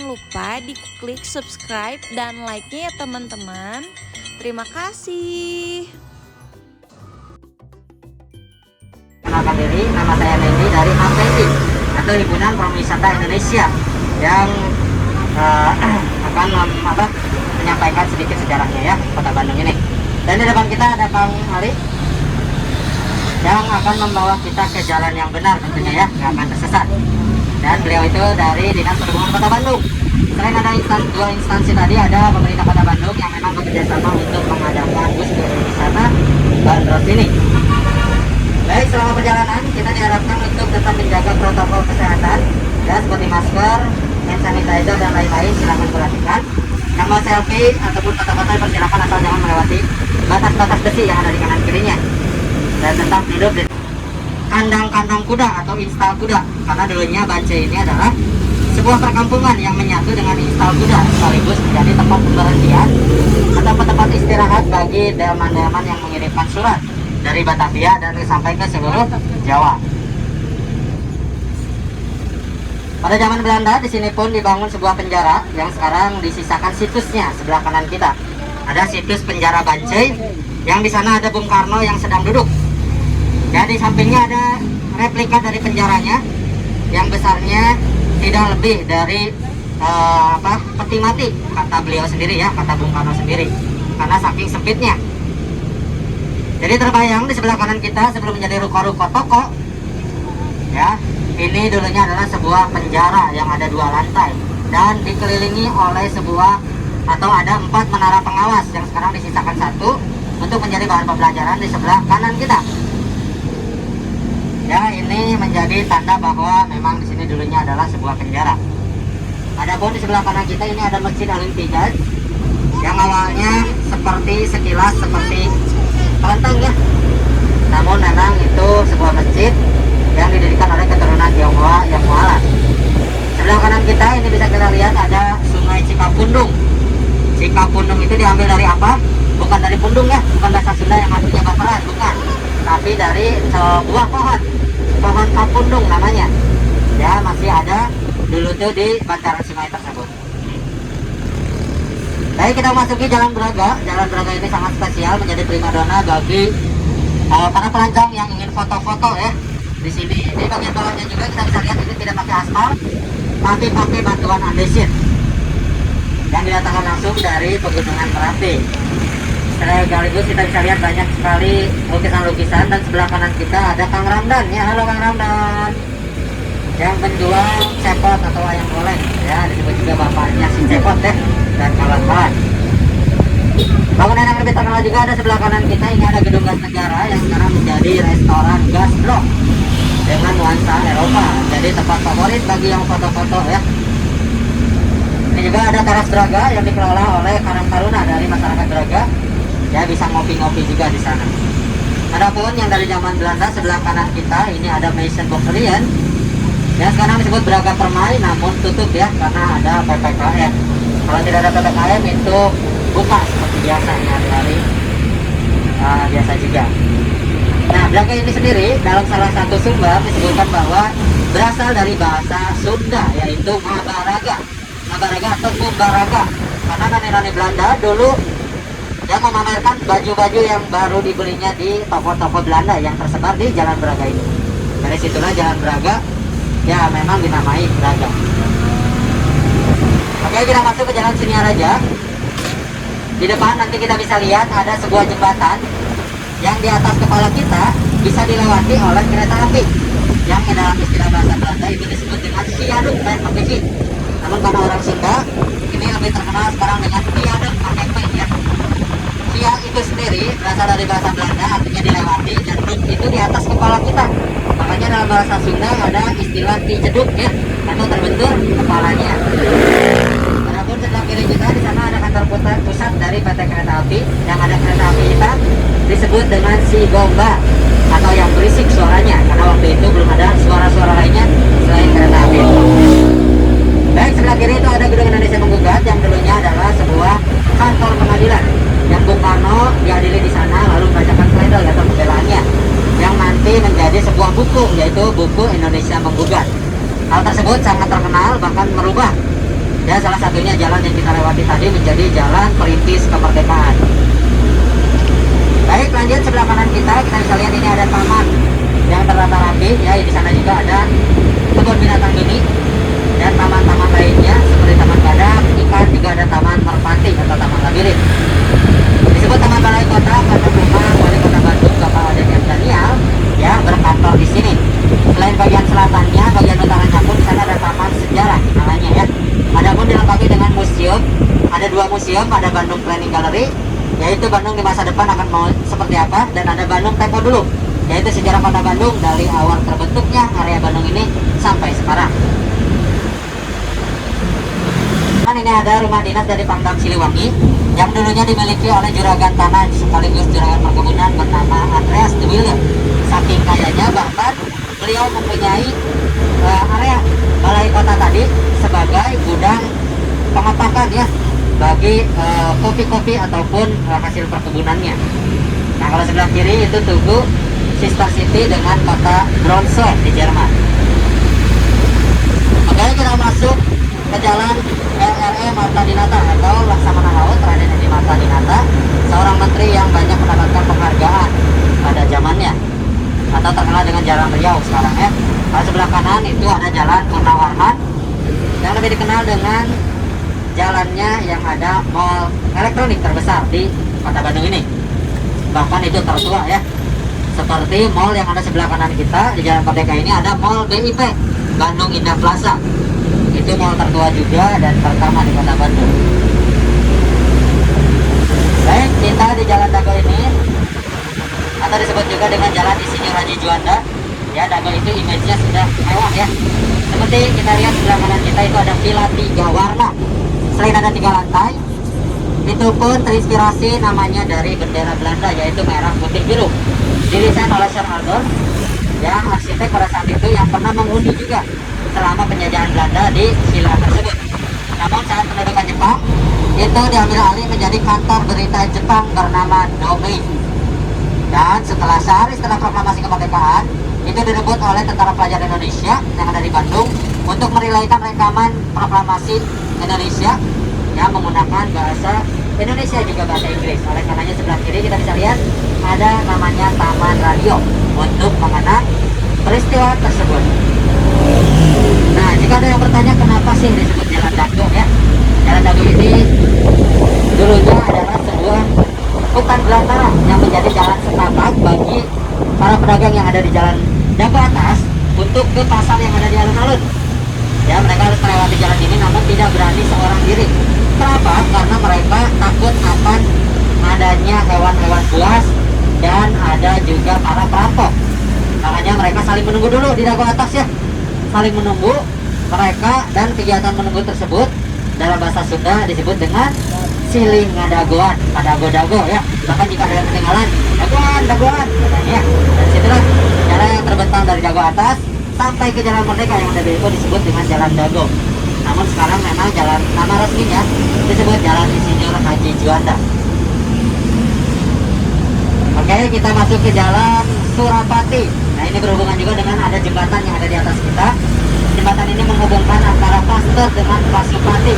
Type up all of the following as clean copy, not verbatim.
lupa diklik subscribe dan like-nya ya teman-teman. Terima kasih. Kenalkan diri, nama saya Nendi dari HPI atau Himpunan Pariwisata Indonesia yang akan menyampaikan sedikit sejarahnya ya Kota Bandung ini. Dan di depan kita ada Kang Ari yang akan membawa kita ke jalan yang benar tentunya ya, nggak akan tersesat. Dan beliau itu dari Dinas Perhubungan Kota Bandung. Selain ada dua instansi tadi, ada pemerintah Kota Bandung yang memang bekerja sama untuk mengadakan bus wisata bandros ini. Baik, selama perjalanan kita diharapkan untuk tetap menjaga protokol kesehatan ya, seperti masker, hand sanitizer dan lain-lain. Silakan perhatikan. Yang mau selfie ataupun foto-foto persilakan, asal jangan melewati batas-batas besi yang ada di kanan kirinya. Dan tetap hidup di kandang-kandang kuda atau instal kuda, karena dulunya Bancai ini adalah sebuah perkampungan yang menyatu dengan instal kuda, sekaligus menjadi tempat pemberhentian atau tempat istirahat bagi delman-delman yang mengirimkan surat dari Batavia dan sampai ke seluruh Jawa. Pada zaman Belanda di sini pun dibangun sebuah penjara yang sekarang disisakan situsnya sebelah kanan kita. Ada situs penjara Bancai yang di sana ada Bung Karno yang sedang duduk. Ya, di sampingnya ada replika dari penjaranya yang besarnya tidak lebih dari peti mati, kata beliau sendiri ya, kata Bung Karno sendiri, karena saking sempitnya. Jadi terbayang di sebelah kanan kita sebelum menjadi ruko-ruko toko ya, ini dulunya adalah sebuah penjara yang ada 2 lantai dan dikelilingi oleh sebuah atau ada 4 menara pengawas yang sekarang disisakan 1 untuk menjadi bahan pembelajaran di sebelah kanan kita. Ya, ini menjadi tanda bahwa memang di sini dulunya adalah sebuah penjara. Adapun di sebelah kanan kita ini ada Masjid Al-Intijaz yang awalnya sekilas seperti kelenteng ya. Namun memang itu sebuah masjid yang didirikan oleh keturunan Tionghoa yang mualaf. Sebelah kanan kita ini bisa kita lihat ada Sungai Cikapundung. Cikapundung itu diambil dari apa? Bukan dari pundung ya, bukan bahasa Sunda yang artinya baperan, bukan. Tapi dari sebuah pohon kapundung namanya. Ya, masih ada dulu tuh di bantaran sungai tersebut. Baik, kita masuki Jalan Braga. Jalan Braga ini sangat spesial, menjadi primadona bagi para pelancong yang ingin foto-foto ya. Di sini, di bagian bawahnya juga kita bisa lihat ini tidak pakai aspal, tapi pakai batuan andesit yang didatangkan langsung dari Pegunungan Merapi. Sekaligus kita bisa lihat banyak sekali lukisan-lukisan, dan sebelah kanan kita ada Kang Ramdan ya. Halo Kang Ramdan, yang menjual cepot atau ayam goreng ya, disebut juga bapaknya si cepot ya, dan kawan-kawan. Bangunan yang lebih terkenal juga ada sebelah kanan kita. Ini ada Gedung Gas Negara yang sekarang menjadi restoran gas blok dengan nuansa Eropa, jadi tempat favorit bagi yang foto-foto ya. Ini juga ada Teras Braga yang dikelola oleh Karang Taruna dari masyarakat Braga. Ya, bisa ngopi-ngopi juga di sana. Adapun yang dari zaman Belanda sebelah kanan kita ini ada Maison Boxerian yang sekarang disebut Braga Permai, namun tutup ya karena ada PPKM. Kalau tidak ada PPKM itu buka seperti biasanya hari biasa juga. Nah, Braga ini sendiri dalam salah satu sumber disebutkan bahwa berasal dari bahasa Sunda, yaitu Mabaraga atau Mumbaraga, karena nenek-nenek Belanda dulu yang memamerkan baju-baju yang baru dibelinya di toko-toko Belanda yang tersebar di Jalan Braga ini. Dari situlah Jalan Braga ya memang dinamai Braga. Oke, kita masuk ke Jalan Siniaraja. Di depan nanti kita bisa lihat ada sebuah jembatan yang di atas kepala kita bisa dilewati oleh kereta api yang dalam istilah bahasa Belanda itu disebut dengan viaduk dan pakai V. Namun karena orang Sunda ini lebih terkenal sekarang dengan viaduk pakai P ya. Via itu sendiri berasal dari bahasa Belanda, artinya dilewati, dan duk itu di atas kepala kita. Makanya dalam bahasa Sunda ada istilah tijeduk ya, atau terbentur kepalanya. Adapun sebelah kiri kita di sana ada kantor pusat dari PT Kereta Api yang ada kereta api hitam disebut dengan si Gomba atau yang berisik suaranya, karena waktu itu belum ada suara-suara lainnya selain kereta api. Baik, sebelah kiri itu ada Gedung Indonesia Menggugat yang dulunya adalah sebuah kantor pengadilan yang Bung Karno diadili di sana lalu membacakan pledoi atau pembelaannya yang nanti menjadi sebuah buku, yaitu buku Indonesia Menggugat. Hal tersebut sangat terkenal, bahkan merubah Ya, salah satunya jalan yang kita lewati tadi menjadi Jalan Perintis Kemerdekaan. Baik, lanjut sebelah kanan kita bisa lihat ini ada taman yang tertata rapi. Ya, di sana juga ada kebun binatang mini dan taman-taman lainnya seperti Taman Badak, ikan, juga ada Taman Merpati atau Taman Labirin. Disebut Taman Balai Kota karena rumah Wali Kota Bandung Bapak Raden M. Daniel ya berkantor di sini. Selain bagian selatannya, bagian utaranya pun di sana ada Taman Sejarah namanya ya. Adapun dilengkapi dengan museum, ada 2 museum, ada Bandung Planning Gallery, yaitu Bandung di masa depan akan mau seperti apa, dan ada Bandung Tempo Dulu, yaitu sejarah kota Bandung dari awal terbentuknya area Bandung ini sampai sekarang. Dan ini ada rumah dinas dari Pangdam Siliwangi yang dulunya dimiliki oleh juragan tanah sekaligus juragan perkebunan bernama Andreas de Wilde. Saking kayanya bahkan beliau mempunyai area balai kota tadi sebagai gudang pengepakan ya bagi kopi-kopi ataupun hasil perkebunannya. Nah, kalau sebelah kiri itu Tugu sister city dengan kota Braunschweig di Jerman. Oke, kita masuk ke jalan RRE Marta Dinata atau Laksamana Laut Raden Edi Marta Dinata, seorang menteri yang banyak mendapatkan penghargaan pada zamannya atau terkenal dengan Jalan Riau sekarang ya. Kalau sebelah kanan itu ada Jalan Purnawarman yang lebih dikenal dengan jalannya yang ada mall elektronik terbesar di kota Bandung ini. Bahkan itu tertua ya. Seperti mall yang ada sebelah kanan kita di Jalan Merdeka ini ada mall BIP, Bandung Indah Plaza. Itu mall tertua juga dan pertama di kota Bandung. Baik, kita di Jalan Dago ini atau disebut juga dengan Jalan Insinyur Haji Juanda. Ya, Dago itu image-nya sudah mewah ya. Seperti kita lihat sebelah kanan kita itu ada villa 3 warna. Selain ada 3 lantai, itu pun terinspirasi namanya dari bendera Belanda, yaitu merah putih biru. Didesain oleh Sir Aldor, yang arsitek pada saat itu yang pernah mengundi juga selama penjajahan Belanda di villa tersebut. Namun saat pendudukan Jepang, itu diambil alih menjadi kantor berita Jepang bernama Domei. Dan sehari setelah proklamasi kemerdekaan, itu direbut oleh tentara pelajar Indonesia yang ada di Bandung untuk merilaikan rekaman proklamasi Indonesia yang menggunakan bahasa Indonesia juga bahasa Inggris. Oleh karenanya sebelah kiri kita bisa lihat ada namanya Taman Radio untuk mengenang peristiwa tersebut. Nah, jika ada yang bertanya kenapa sih disebut Jalan Dago ya, Jalan Dago ini dulunya adalah sebuah hutan belantara yang menjadi jalan setapak bagi para pedagang yang ada di Jalan Dago atas untuk ke pasar yang ada di alun-alun. Ya, mereka harus melewati jalan ini namun tidak berani seorang diri. Kenapa? Karena mereka takut akan adanya hewan-hewan buas dan ada juga para perampok. Makanya mereka saling menunggu dulu di Dago atas ya. Saling menunggu mereka, dan kegiatan menunggu tersebut dalam bahasa Sunda disebut dengan siling ngadagoan, ngadago-dago ya. Bahkan jika ada yang ketinggalan, dagoan katanya ya. Dan situlah jalan yang terbentang dari Dago atas sampai ke Jalan Merdeka yang ada di itu disebut dengan Jalan Dago. Namun sekarang memang jalan nama resminya disebut Jalan Insinyur Haji Juanda. Oke, kita masuk ke Jalan Surapati. Nah, ini berhubungan juga dengan ada jembatan yang ada di atas kita. Jembatan ini menghubungkan antara Pasteur dengan Pasupati,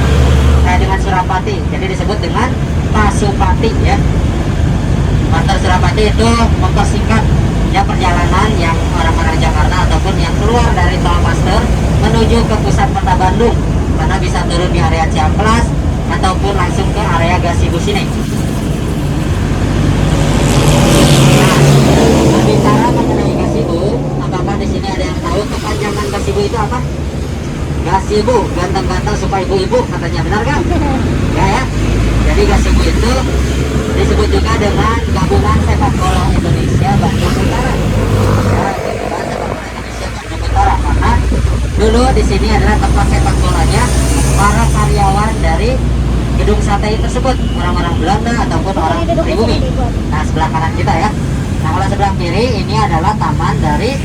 dengan Surapati. Jadi disebut dengan Pasupati ya. Pasteur Surapati itu mempersingkat ya perjalanan yang orang-orang Jakarta ataupun yang keluar dari tol Pasteur menuju ke pusat kota Bandung, karena bisa turun di area Ciamplas ataupun langsung ke area Gasibu sini. Nah, berbicara mengenai Gasibu, apakah di sini ada yang tahu kepanjangan Gasibu itu apa? Gasibu, ganteng-ganteng supaya ibu-ibu katanya, benar kan? Ya. Jadi Gasibu itu disebut juga dengan Gabungan Sepak Bola Indonesia Bandung Utara. Ya, Gabungan Sepak Bola Indonesia Bandung Utara, karena dulu di sini adalah tempat sepak bolanya para karyawan dari gedung sate tersebut, orang-orang Belanda ataupun orang pribumi. Nah, sebelah kanan kita ya. Nah, kalau sebelah kiri ini adalah taman dari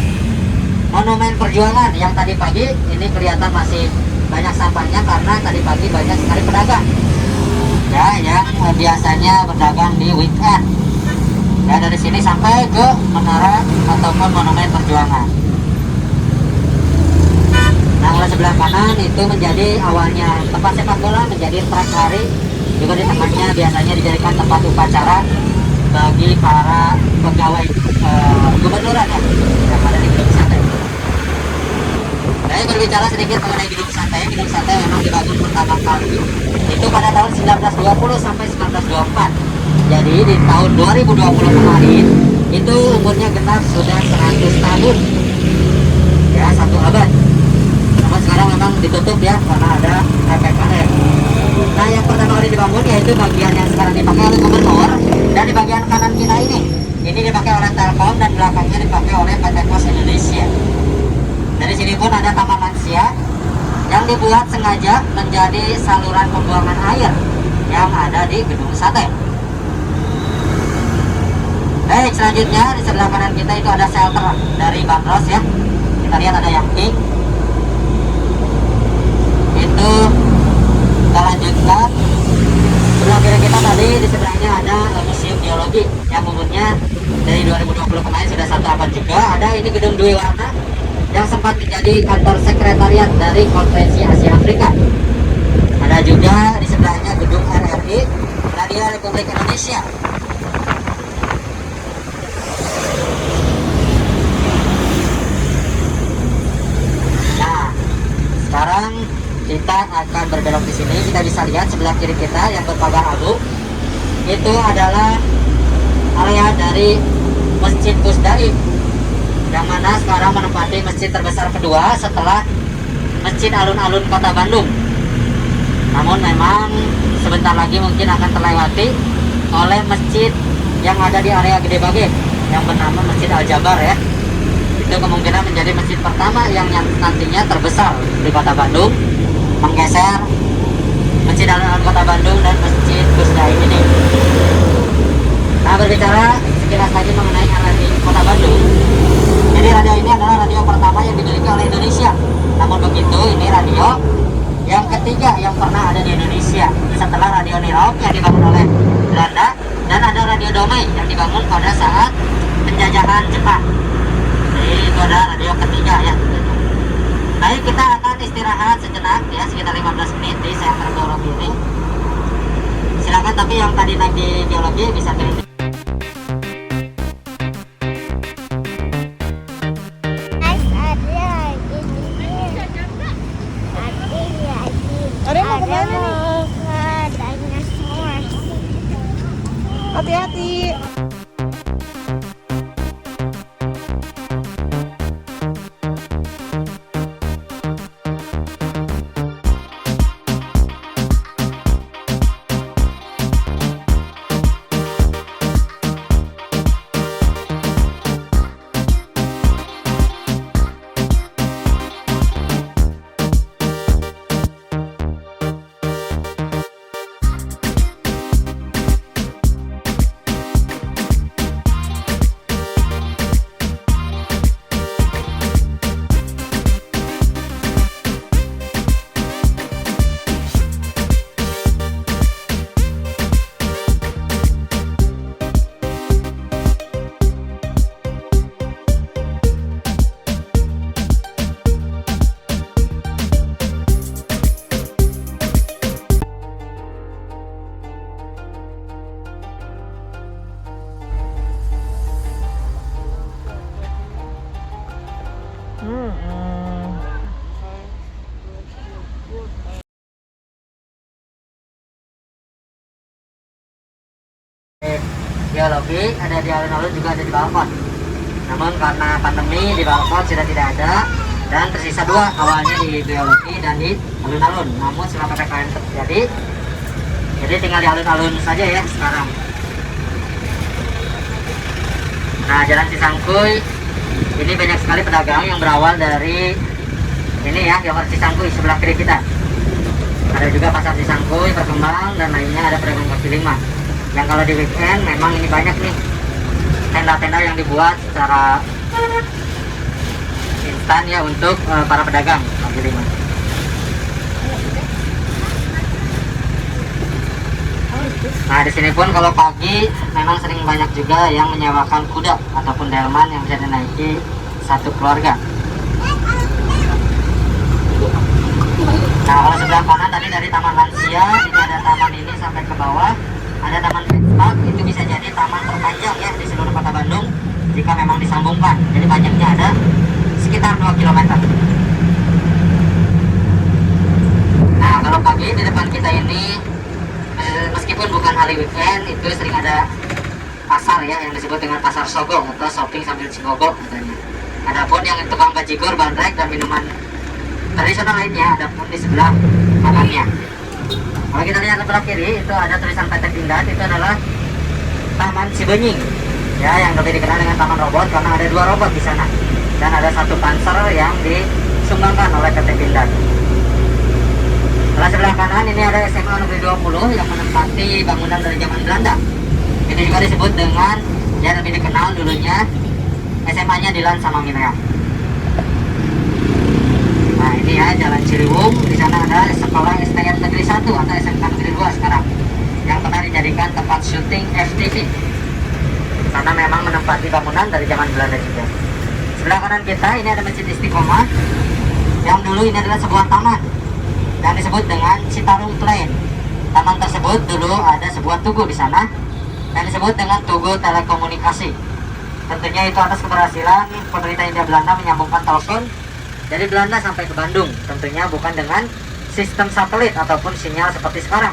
Monumen Perjuangan yang tadi pagi ini kelihatan masih banyak sampahnya karena tadi pagi banyak sekali pedagang ya yang biasanya berdagang di weekend. Ya, dari sini sampai ke menara ataupun Monumen Perjuangan. Nah, Kalau sebelah kanan itu menjadi awalnya tempat sepak bola, menjadi trek lari. Juga di tengahnya biasanya dijadikan tempat upacara bagi para pegawai gubernuran ya, yang ada di gedung sate. Saya berbicara sedikit mengenai gedung sate. Gedung sate memang dibangun pertama kali itu pada tahun 1920 sampai 1924. Jadi di tahun 2020 kemarin itu umurnya genap sudah 100 tahun. Ya, 1 abad. Namun sekarang memang ditutup ya karena ada PPKM. Nah, yang pertama kali dibangun yaitu bagian yang sekarang dipakai oleh gubernur, dan di bagian kanan kita ini dipakai oleh Telkom dan belakangnya dipakai oleh PT Pos Indonesia. Dari sini pun ada taman lansia yang dibuat sengaja menjadi saluran pembuangan air yang ada di gedung sate. Baik, selanjutnya di sebelah kanan kita itu ada shelter dari Bandros ya. Kita lihat ada yang pink. Itu kita lanjutkan. Sebelah kiri kita tadi di sebelahnya ada Museum Geologi yang umurnya dari 2020 kemarin sudah 1 abad juga. Ada ini gedung Dwi Warna yang sempat menjadi kantor sekretariat dari Konferensi Asia Afrika. Ada juga di sebelahnya gedung RRI, Radio Republik Indonesia. Nah, sekarang kita akan berbelok di sini. Kita bisa lihat sebelah kiri kita yang berpagar abu itu adalah area dari Masjid Pusdai, yang mana sekarang menempati masjid terbesar kedua setelah Masjid Alun-Alun Kota Bandung. Namun memang sebentar lagi mungkin akan terlewati oleh masjid yang ada di area Gede Bage yang bernama Masjid Al-Jabar ya. Itu kemungkinan menjadi masjid pertama yang nantinya terbesar di Kota Bandung, menggeser Masjid Alun-Alun Kota Bandung dan Masjid Pusdai ini. Nah, berbicara sekilas lagi mengenai RRI Kota Bandung. Jadi radio ini adalah radio pertama yang dimiliki oleh Indonesia. Namun begitu, ini radio yang ketiga yang pernah ada di Indonesia setelah radio Nirok yang dibangun oleh Belanda, dan ada radio Domei yang dibangun pada saat penjajahan Jepang. Jadi itu ada radio ketiga ya. Baik, kita akan istirahat sejenak ya, sekitar 15 menit di senter geologi ini. Silakan, tapi yang tadi naik di geologi bisa turun. Ada mau kemana nih? Dinosaur. Hati-hati. Geologi ada di alun-alun, juga ada di balkon. Namun karena pandemi di balkon sudah tidak ada, dan tersisa 2, awalnya di geologi dan di alun-alun. Namun setelah PPKM terjadi, jadi tinggal di alun-alun saja ya sekarang. Nah, Jalan Cisangkuy ini banyak sekali pedagang yang berawal dari ini ya, Yogurt Cisangkuy sebelah kiri kita. Ada juga Pasar Cisangkuy, Berkembang, dan lainnya ada pedagang kaki lima. Yang kalau di weekend memang ini banyak nih tenda-tenda yang dibuat secara instan ya untuk para pedagang kaki lima. Nah, di sini pun kalau pagi memang sering banyak juga yang menyewakan kuda ataupun delman yang bisa dinaiki satu keluarga. Nah, kalau sebelah kanan tadi dari Taman Lansia, ini ada taman ini sampai ke bawah, ada Taman Petspark, itu bisa jadi taman terpanjang ya di seluruh kota Bandung jika memang disambungkan. Jadi panjangnya ada sekitar 2 km. Nah, kalau pagi di depan kita ini meskipun bukan hari weekend, itu sering ada pasar ya yang disebut dengan pasar Sogong atau shopping sambil cingogok katanya. Adapun yang tukang bajigur, bandrek dan minuman tradisional lainnya ada pun di sebelah kanannya. Kalau kita lihat sebelah kiri itu ada tulisan PT Pindad, itu adalah Taman Cibenying ya, yang lebih dikenal dengan Taman Robot karena ada 2 robot di sana dan ada 1 panser yang disumbangkan oleh PT Pindad. Sebelah sebelah kanan ini ada SMA Negeri 20 yang menempati bangunan dari zaman Belanda. Ini juga disebut dengan yang lebih dikenal dulunya SMA-nya Dilan sama Minea. Nah, ini ya Jalan Ciliwung, di sana ada Sekolah STM Negeri 1 atau SMK Negeri 2 sekarang yang pernah dijadikan tempat syuting FTV. Karena memang menempati bangunan dari zaman Belanda juga. Sebelah kanan kita ini ada Masjid Istiqomah yang dulu ini adalah sebuah taman yang disebut dengan Citarum Plain. Taman tersebut dulu ada sebuah tugu di sana yang disebut dengan Tugu Telekomunikasi. Tentunya itu atas keberhasilan pemerintah Hindia Belanda menyambungkan telepon dari Belanda sampai ke Bandung. Tentunya bukan dengan sistem satelit ataupun sinyal seperti sekarang,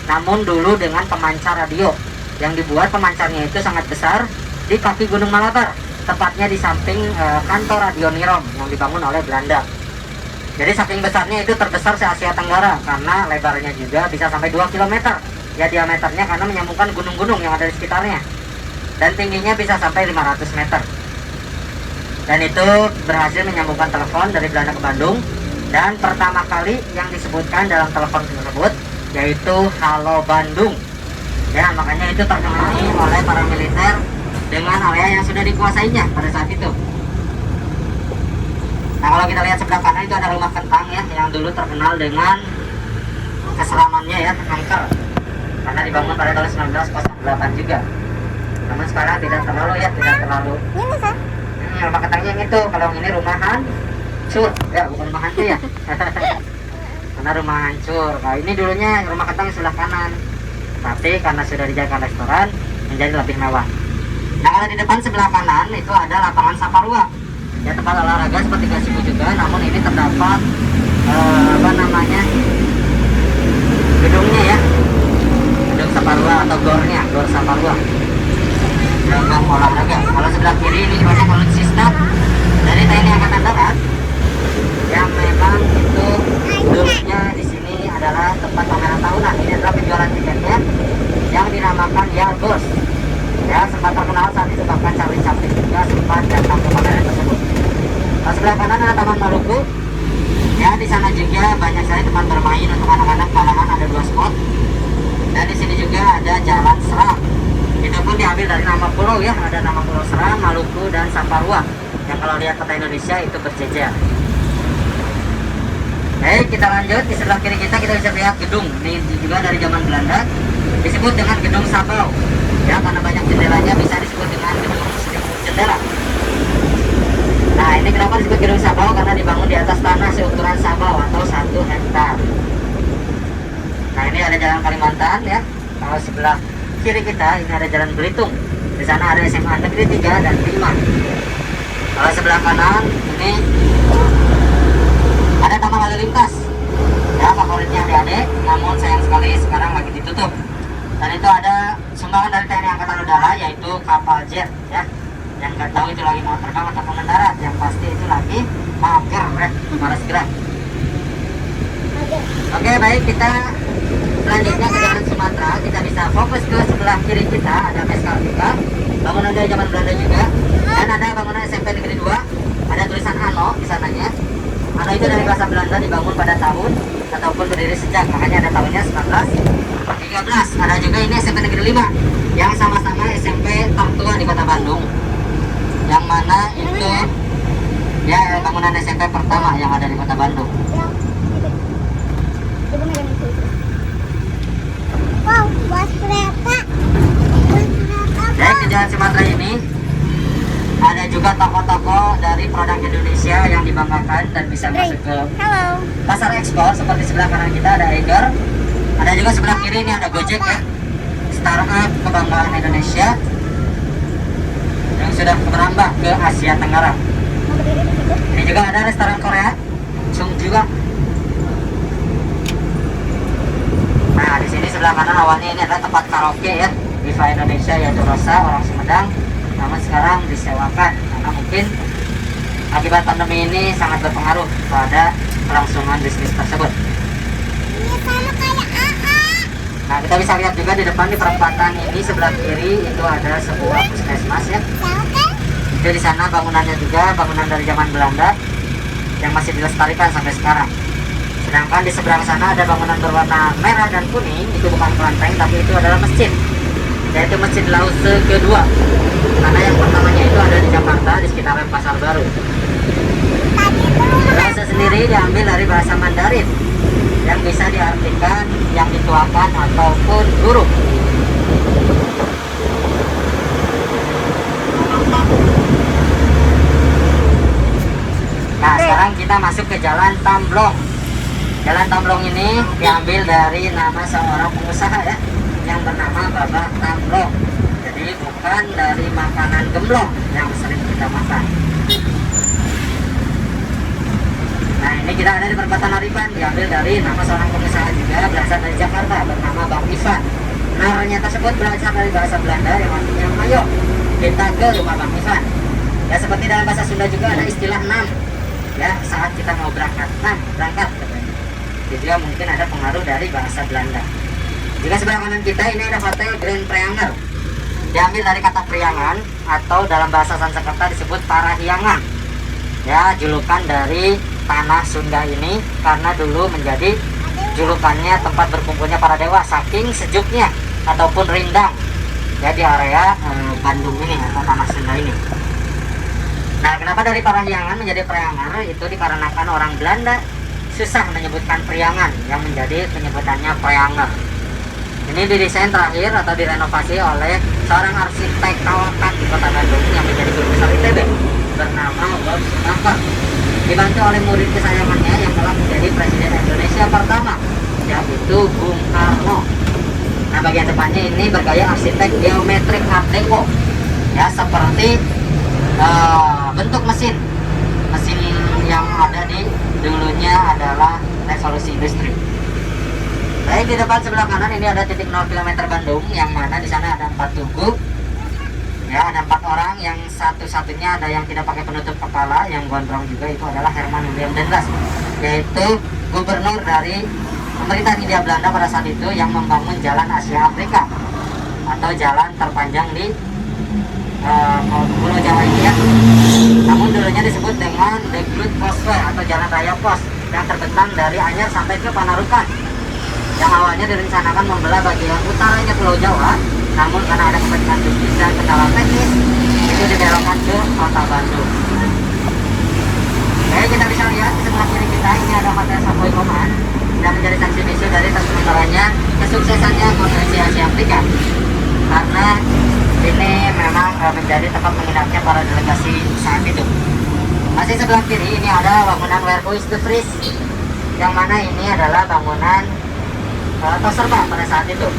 namun dulu dengan pemancar radio yang dibuat pemancarnya itu sangat besar di kaki Gunung Malabar, tepatnya di samping kantor Radio Nirom yang dibangun oleh Belanda. Jadi saking besarnya itu terbesar se Asia Tenggara karena lebarnya juga bisa sampai 2 km ya diameternya, karena menyambungkan gunung-gunung yang ada di sekitarnya, dan tingginya bisa sampai 500 meter. Dan itu berhasil menyambungkan telepon dari Belanda ke Bandung, dan pertama kali yang disebutkan dalam telepon tersebut yaitu Halo Bandung ya, makanya itu terkenal oleh para militer dengan area yang sudah dikuasainya pada saat itu. Nah, kalau kita lihat sebelah kanan itu ada Rumah Kentang ya, yang dulu terkenal dengan keselamannya ya, angker, karena dibangun pada tahun 1908 juga. Namun sekarang tidak terlalu ya, tidak terlalu. Rumah Kentangnya yang itu, kalau ini rumah hancur ya, bukan rumah hantu ya. Karena rumah hancur. Nah, ini dulunya Rumah Kentang sebelah kanan, tapi karena sudah dijadikan restoran menjadi lebih mewah. Nah, kalau di depan sebelah kanan itu ada lapangan Saparua ya, tempat olahraga seperti gazebo juga, namun ini terdapat gedungnya ya, gedung Saparua atau gornya, gor Saparua, gelanggang olahraga. Kalau sebelah kiri ini banyak alutsista dari TNI Angkatan Darat yang memang itu dulunya di sini adalah tempat pameran tahunan. Ini adalah penjualan tiketnya yang dinamakan Yarbos ya, sempat terkenal saat itu, bahkan Charlie Chaplin juga sempat datang ke pameran tersebut. Nah, sebelah kanan ada Taman Maluku ya, di sana juga banyak sekali tempat bermain untuk anak-anak, malahan ada 2 spot. Dan di sini juga ada Jalan Seram, itu pun diambil dari nama pulau ya, ada nama Pulau Seram, Maluku dan Saparua yang kalau lihat peta Indonesia itu berjejer. Baik, kita lanjut. Di sebelah kiri kita bisa lihat gedung ini juga dari zaman Belanda, disebut dengan Gedung Sabau ya, karena banyak jendelanya bisa disebut dengan gedung jendela. Nah, ini kenapa disebut Gedung Sabau? Karena dibangun di atas tanah seukuran sabau atau 1 hektar. Nah, ini ada Jalan Kalimantan ya. Kalau sebelah kiri kita ini ada Jalan Belitung. Di sana ada SMA Negeri 3 dan 5. Kalau sebelah kanan ini ada Taman Lalu Lintas ya, favoritnya adik-adik, namun sayang sekali sekarang lagi ditutup. Dan itu ada sumbangan dari TNI Angkatan Udara, yaitu kapal jet ya, yang nggak tahu itu lagi mau terbang ataupun mendarat, yang pasti itu lagi mager malas gerak. Oke, baik, kita selanjutnya ke Jalan Sumatera. Kita bisa fokus ke sebelah kiri kita ada Peskartika, bangunan dari zaman Belanda juga, dan ada bangunan SMP Negeri 2, ada tulisan ANO di sananya. ANO itu dari bahasa Belanda, dibangun pada tahun ataupun berdiri sejak, makanya ada tahunnya 1913. Ada juga ini SMP Negeri 5 yang sama-sama SMP tertua di Kota Bandung, yang mana itu ya bangunan SMP pertama yang ada di Kota Bandung. Wow, buat kereta. Baik, di Jalan Sumatera ini Ada juga toko-toko dari produk Indonesia yang dibanggakan dan bisa masuk ke Hello. pasar ekspor. Seperti sebelah kanan kita ada Eiger. Ada juga sebelah kiri ini ada Gojek ya. Startup kebanggaan Indonesia yang sudah merambah ke Asia Tenggara. Ini juga ada restoran Korea, Chung juga. Nah, di sini sebelah kanan awalnya ini adalah tempat karaoke ya, Diva Indonesia yaitu Rosa, orang Sumedang. Namun sekarang disewakan karena mungkin akibat pandemi ini sangat berpengaruh pada kelangsungan bisnis tersebut. Ini sama kayak AA. Nah, kita bisa lihat juga di depan di perempatan ini sebelah kiri itu ada sebuah puskesmas ya. Tahu kan? Itu di sana bangunannya juga bangunan dari zaman Belanda yang masih dilestarikan sampai sekarang. Sedangkan di seberang sana ada bangunan berwarna merah dan kuning, itu bukan kelenteng tapi itu adalah masjid, yaitu Masjid Lause kedua. Karena yang pertamanya itu ada di Jakarta di sekitaran Pasar Baru. Tadi itu Lause sendiri diambil dari bahasa Mandarin yang bisa diartikan yang dituakan ataupun buruk. Nah, sekarang kita masuk ke Jalan Tamblong. Jalan Tamblong ini diambil dari nama seorang pengusaha ya, yang bernama Babah Tamblong. Jadi bukan dari makanan gemblong yang sering kita makan. Nah, ini kita ada di perempatan Ariban, diambil dari nama seorang pengusaha juga berasal dari Jakarta bernama Bang Ivan. Namanya tersebut berasal dari bahasa Belanda yang artinya ayo kita ke rumah Bang Ivan. Ya, seperti dalam bahasa Sunda juga ada istilah nam. Ya, saat kita mau berangkat, nam, berangkat. Jadi juga mungkin ada pengaruh dari bahasa Belanda. Jika sebelah kanan kita ini ada Hotel Grand Priangan. Diambil dari kata priangan atau dalam bahasa Sanskerta disebut Parahyangan. Ya, julukan dari tanah Sunda ini karena dulu menjadi julukannya tempat berkumpulnya para dewa saking sejuknya ataupun rindang ya di area Bandung ini atau tanah Sunda ini. Nah, kenapa dari Parahyangan menjadi Priangan? Itu dikarenakan orang Belanda susah menyebutkan Priangan yang menjadi penyebutannya Prianger. Ini didesain terakhir atau direnovasi oleh seorang arsitek kawakan di kota Bandung yang menjadi guru besar ITB bernama Bob Sumaker. Dibantu oleh murid kesayangannya yang telah menjadi presiden Indonesia pertama, yaitu Bung Karno. Nah, bagian depannya ini bergaya arsitek geometrik art deco ya, seperti bentuk mesin yang ada di dulunya adalah revolusi industri. Baik, di depan sebelah kanan ini ada titik 0 km Bandung yang mana di sana ada 4 tugu. Ya, ada 4 orang yang satu-satunya ada yang tidak pakai penutup kepala, yang gondrong juga itu adalah Herman Willem Dendels, yaitu gubernur dari pemerintah Hindia Belanda pada saat itu yang membangun jalan Asia Afrika atau jalan terpanjang di Pulau Jawa ini ya. Namun dulunya disebut dengan The Great Postway atau Jalan Raya Pos yang terbentang dari Anyar sampai ke Panarukan. Yang awalnya direncanakan membelah bagian utaranya Pulau Jawa, namun karena ada kepentingan bisnis dan kendala teknis, itu dibelokkan ke kota Bandung. Oke, kita bisa lihat di sebelah kiri kita ini ada Hotel Savoy Command yang menjadi saksi bisu dari terselenggaranya kesuksesannya konferensi Asia Afrika. Karena ini memang menjadi tempat menginapnya para delegasi saat itu. Masih sebelah kiri ini ada bangunan Where Is the Freeze, yang mana ini adalah bangunan Toserba pada saat itu.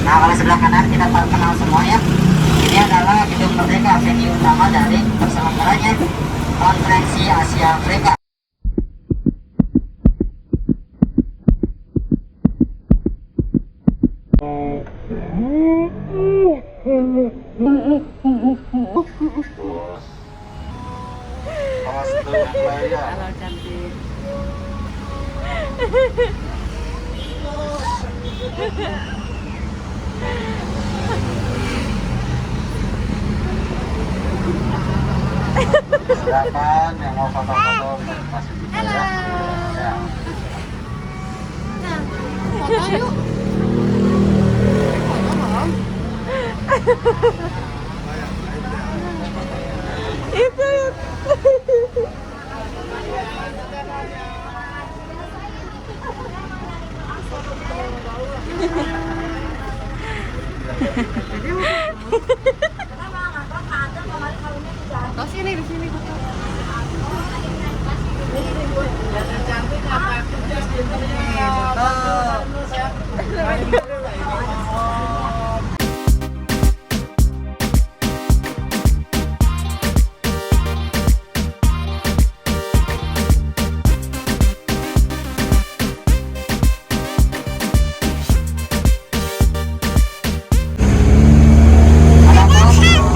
Nah, kalau sebelah kanan kita kenal semua ya. Ini adalah Gedung Merdeka, venue utama dari terselenggaranya konferensi Asia Afrika. Halo cantik. Silakan yang mau foto-foto masih bisa ya. Ya. Foto yuk. Itu. foto sini di sini foto.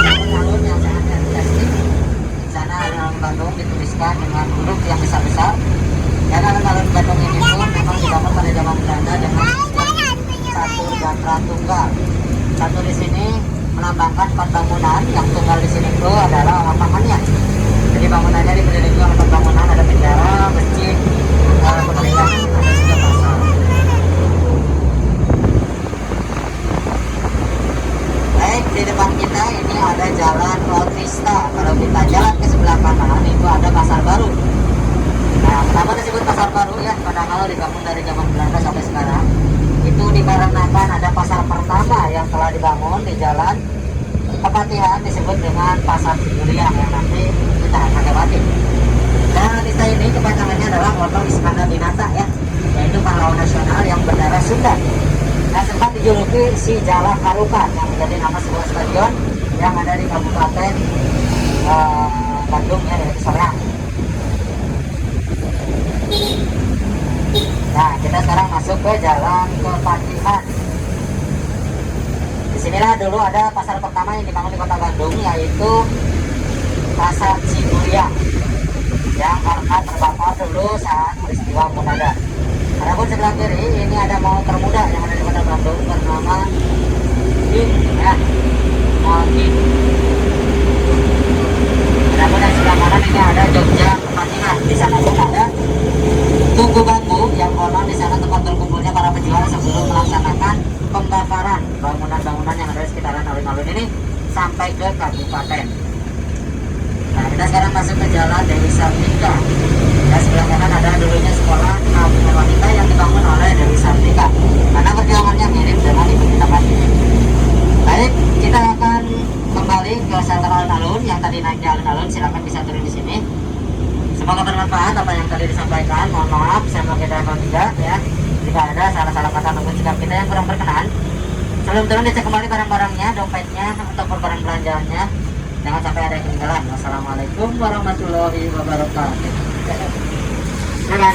Alun-alun yang sangat fantastik. Di sana alun-alun Bandung dituliskan dengan huruf yang besar-besar. Dan alun-alun Bandung ini pun memang dibangun pada zaman Belanda dengan satu gatra tunggal. Satu di sini melambangkan empat bangunan, yang tunggal di sini itu adalah lapangannya. Jadi bangunannya diberdiri oleh empat bangunan, ada penjara, masjid, pemerintahan, ada juga pasar. Baik, di depan kita ini ada jalan Otista. Kalau kita jalan ke sebelah kanan itu ada pasar baru. Nah, kenapa disebut pasar baru ya? Padahal dibangun dari zaman Belanda sampai sekarang. Itu dikarenakan ada pasar pertama yang telah dibangun di jalan Kepatihan disebut dengan Pasar Ciburiang yang nanti kita akan lewati. Dan desa ini kepanjangannya adalah Hotel Iskandar Dinata ya, yaitu pahlawan nasional yang berdarah Sunda. Nah, sempat dijuluki si Jalak Harupan yang menjadi nama sebuah stadion yang ada di Kabupaten Bandung ya, yaitu Soreang. Nah, kita sekarang masuk ke jalan Kepatihan. Disinilah dulu ada pasar pertama yang dibangun di kota Bandung, yaitu Pasar Ciburiang yang karena terbakar dulu saat peristiwa Munada. Adapun sebelah kiri ini ada mall termuda yang ada di kota Bandung bernama Dim ya, Mall Dim. Adapun yang sebelah kanan ini ada Jogja Kepatihan. Di sana pun ada Tunggu Bambu yang konon di sana tempat berkumpulnya para pejuang sebelum melaksanakan pembakaran bangunan-bangunan yang ada di sekitaran alun-alun ini sampai ke kabupaten. Nah, kita sekarang masuk ke jalan Dewi Sartika. Ya, sebelah kanan ada dulunya sekolah kaum wanita yang dibangun oleh Dewi Sartika. Karena perjuangannya mirip dengan ibu kita mati. Baik, kita akan kembali ke shelter alun-alun yang tadi naik di alun-alun. Silakan bisa turun di sini. Semoga bermanfaat apa yang tadi disampaikan. Mohon maaf, saya pakai driver tidak ya. Jika ada salah-salah kata maupun sikap kita yang kurang berkenan, sebelum turun dicek kembali barang-barangnya, dompetnya, ataupun barang belanjaannya. Jangan sampai ada yang ketinggalan. Wassalamualaikum warahmatullahi wabarakatuh. Silakan.